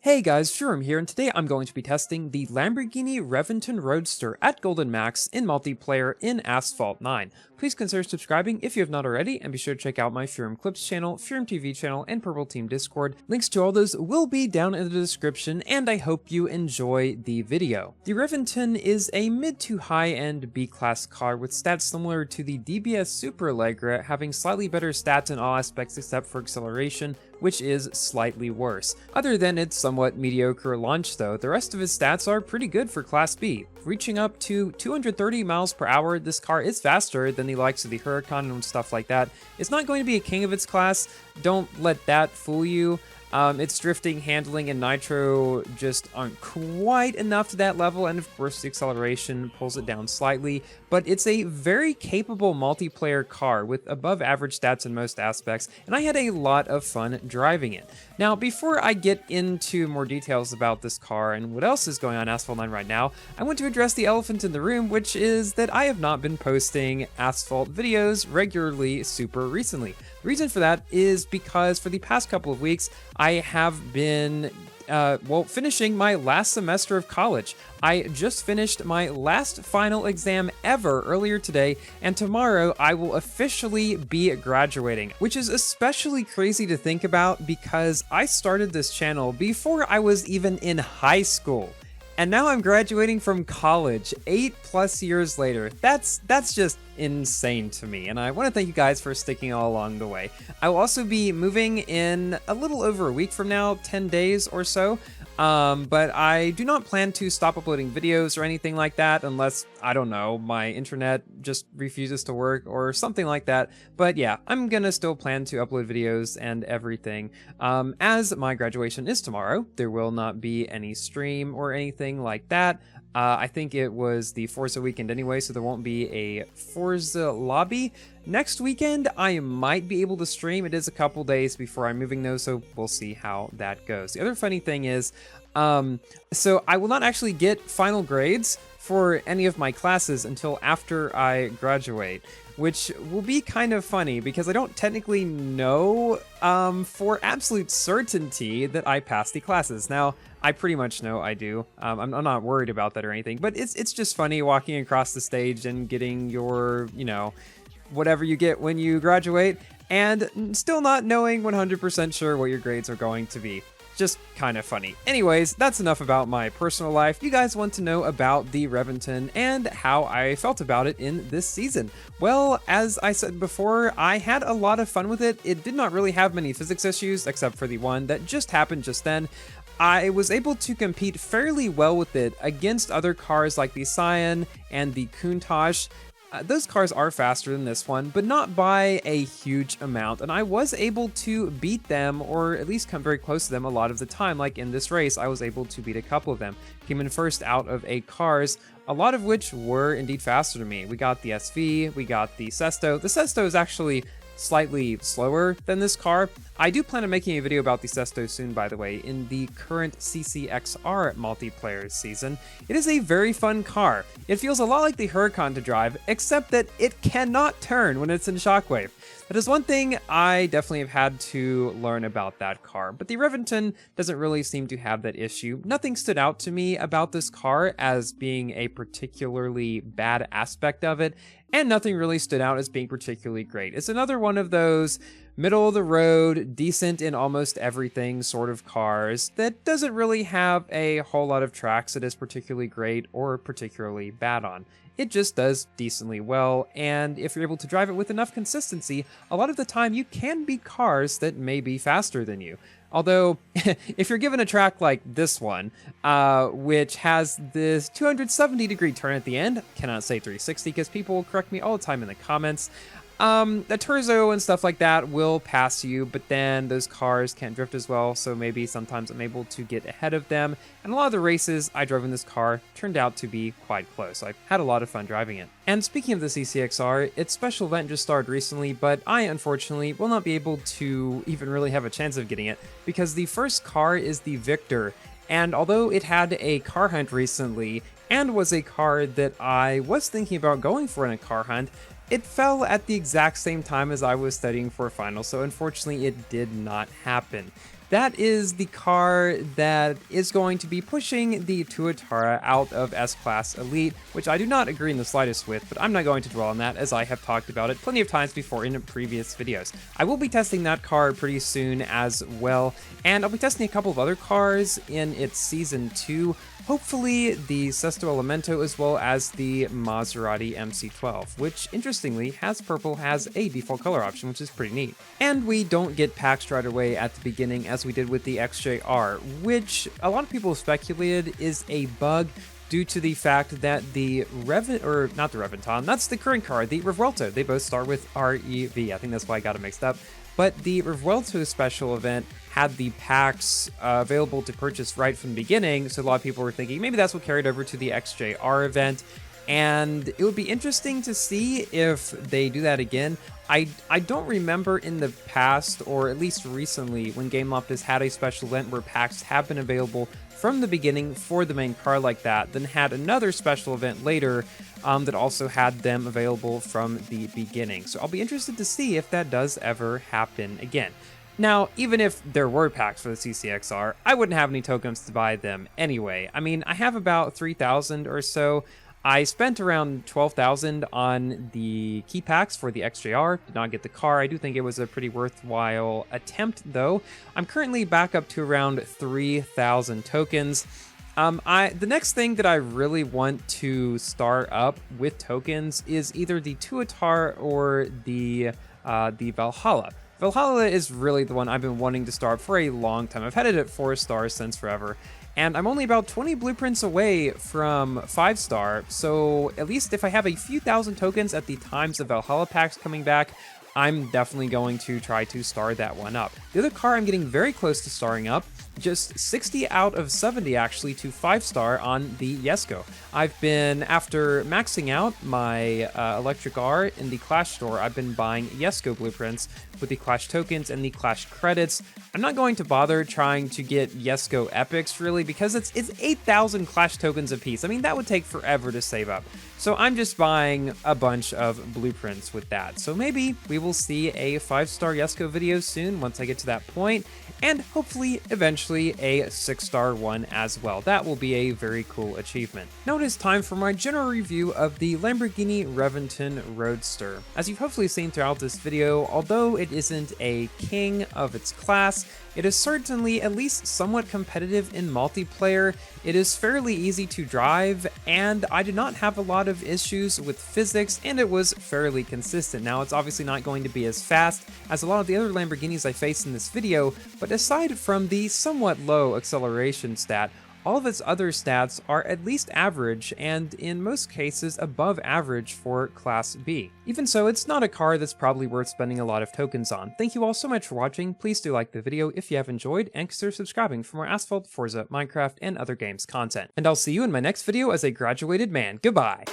Hey guys, Shuram here, and today I'm going to be testing the Lamborghini Reventón Roadster at Golden Max in multiplayer in Asphalt 9. Please consider subscribing if you have not already, and be sure to check out my Furum Clips channel, Furum TV channel, and Purple Team Discord. Links to all those will be down in the description, and I hope you enjoy the video. The Reventón is a mid to high-end B-class car with stats similar to the DBS SUPERLEGGERA, having slightly better stats in all aspects except for acceleration, which is slightly worse. Other than its somewhat mediocre launch though, the rest of its stats are pretty good for Class B. Reaching up to 230 miles per hour, this car is faster than the likes of the Huracan and stuff like that. It's not going to be a king of its class, don't let that fool you. Its drifting, handling, and nitro just aren't quite enough to that level, and of course the acceleration pulls it down slightly, but it's a very capable multiplayer car with above average stats in most aspects, and I had a lot of fun driving it. Now, before I get into more details about this car and what else is going on Asphalt 9 right now, I want to address the elephant in the room, which is that I have not been posting Asphalt videos regularly super recently. The reason for that is because for the past couple of weeks, I have been finishing my last semester of college. I just finished my last final exam ever earlier today, and tomorrow I will officially be graduating, which is especially crazy to think about because I started this channel before I was even in high school. And now I'm graduating from college 8+ years later. That's just insane to me, and I want to thank you guys for sticking all along the way. I will also be moving in a little over a week from now, 10 days or so. But I do not plan to stop uploading videos or anything like that unless, I don't know, my internet just refuses to work or something like that. But yeah, I'm gonna still plan to upload videos and everything. As my graduation is tomorrow, there will not be any stream or anything like that. I think it was the Forza weekend anyway, so there won't be a Forza lobby. Next weekend, I might be able to stream. It is a couple days before I'm moving though, so we'll see how that goes. The other funny thing is, so I will not actually get final grades for any of my classes until after I graduate, which will be kind of funny because I don't technically know for absolute certainty that I passed the classes. Now, I pretty much know I do. I'm not worried about that or anything, but it's just funny walking across the stage and getting your, you know, whatever you get when you graduate, and still not knowing 100% sure what your grades are going to be. Just kind of funny. Anyways, that's enough about my personal life. You guys want to know about the Reventón and how I felt about it in this season. Well, as I said before, I had a lot of fun with it. It did not really have many physics issues, except for the one that just happened just then. I was able to compete fairly well with it against other cars like the Scion and the Countach. Those cars are faster than this one, but not by a huge amount, and I was able to beat them, or at least come very close to them a lot of the time. Like in this race, I was able to beat a couple of them. Came in first out of 8 cars, a lot of which were indeed faster than me. We got the SV, we got the Sesto. The Sesto is actually slightly slower than this car. I do plan on making a video about the Sesto soon, by the way, in the current CCXR multiplayer season. It is a very fun car. It feels a lot like the Huracan to drive, except that it cannot turn when it's in shockwave. That is one thing I definitely have had to learn about that car, but the Reventón doesn't really seem to have that issue. Nothing stood out to me about this car as being a particularly bad aspect of it, and nothing really stood out as being particularly great. It's another one of those middle of the road, decent in almost everything sort of cars that doesn't really have a whole lot of tracks it is particularly great or particularly bad on. It just does decently well, and if you're able to drive it with enough consistency, a lot of the time you can beat cars that may be faster than you. Although, if you're given a track like this one, which has this 270-degree turn at the end, cannot say 360 because people will correct me all the time in the comments, the Turzo and stuff like that will pass you, but then those cars can't drift as well, so maybe sometimes I'm able to get ahead of them. And a lot of the races I drove in this car turned out to be quite close. I had a lot of fun driving it. And speaking of the CCXR, its special event just started recently, but I unfortunately will not be able to even really have a chance of getting it because the first car is the Victor. And although it had a car hunt recently and was a car that I was thinking about going for in a car hunt, it fell at the exact same time as I was studying for a final, so unfortunately it did not happen. that is the car that is going to be pushing the Tuatara out of S-Class Elite, which I do not agree in the slightest with, but I'm not going to dwell on that as I have talked about it plenty of times before in previous videos. I will be testing that car pretty soon as well, and I'll be testing a couple of other cars in its Season 2, hopefully the Sesto Elemento as well as the Maserati MC12, which interestingly has purple, has a default color option, which is pretty neat. And we don't get packs right away at the beginning as we did with the XJR, which a lot of people have speculated is a bug due to the fact that the not the Reventon, that's the current car, the Revuelto, they both start with REV. I think that's why I got it mixed up. But the Revuelto special event had the packs available to purchase right from the beginning, so a lot of people were thinking maybe that's what carried over to the XJR event, and it would be interesting to see if they do that again. I don't remember in the past, or at least recently, when Gameloft has had a special event where packs have been available from the beginning for the main car like that, then had another special event later that also had them available from the beginning. So I'll be interested to see if that does ever happen again. Now, even if there were packs for the CCXR, I wouldn't have any tokens to buy them anyway. I mean, I have about 3,000 or so. I spent around 12,000 on the key packs for the XJR, did not get the car. I do think it was a pretty worthwhile attempt though. I'm currently back up to around 3,000 tokens. The next thing that I really want to start up with tokens is either the Tuatara or the Valhalla. Valhalla is really the one I've been wanting to start for a long time. I've had it at 4 stars since forever, and I'm only about 20 blueprints away from 5 star, so at least if I have a few thousand tokens at the times of Valhalla packs coming back, I'm definitely going to try to star that one up. The other car I'm getting very close to starring up, just 60 out of 70 actually to 5 star on the Jesko. I've been, after maxing out my Electric R in the Clash store, I've been buying Jesko blueprints with the Clash tokens and the Clash credits. I'm not going to bother trying to get Jesko epics really because it's 8,000 Clash tokens a piece. I mean, that would take forever to save up. So I'm just buying a bunch of blueprints with that. So maybe we will see a 5-star Jesko video soon once I get to that point, and hopefully eventually a 6-star one as well. That will be a very cool achievement. Now it is time for my general review of the Lamborghini Reventón Roadster. As you've hopefully seen throughout this video, although it isn't a king of its class, it is certainly at least somewhat competitive in multiplayer. It is fairly easy to drive, and I did not have a lot of issues with physics, and it was fairly consistent. Now, it's obviously not going to be as fast as a lot of the other Lamborghinis I face in this video, but aside from the somewhat low acceleration stat, all of its other stats are at least average, and in most cases above average for Class B. Even so, it's not a car that's probably worth spending a lot of tokens on. Thank you all so much for watching. Please do like the video if you have enjoyed, and consider subscribing for more Asphalt, Forza, Minecraft, and other games content. And I'll see you in my next video as a graduated man. Goodbye!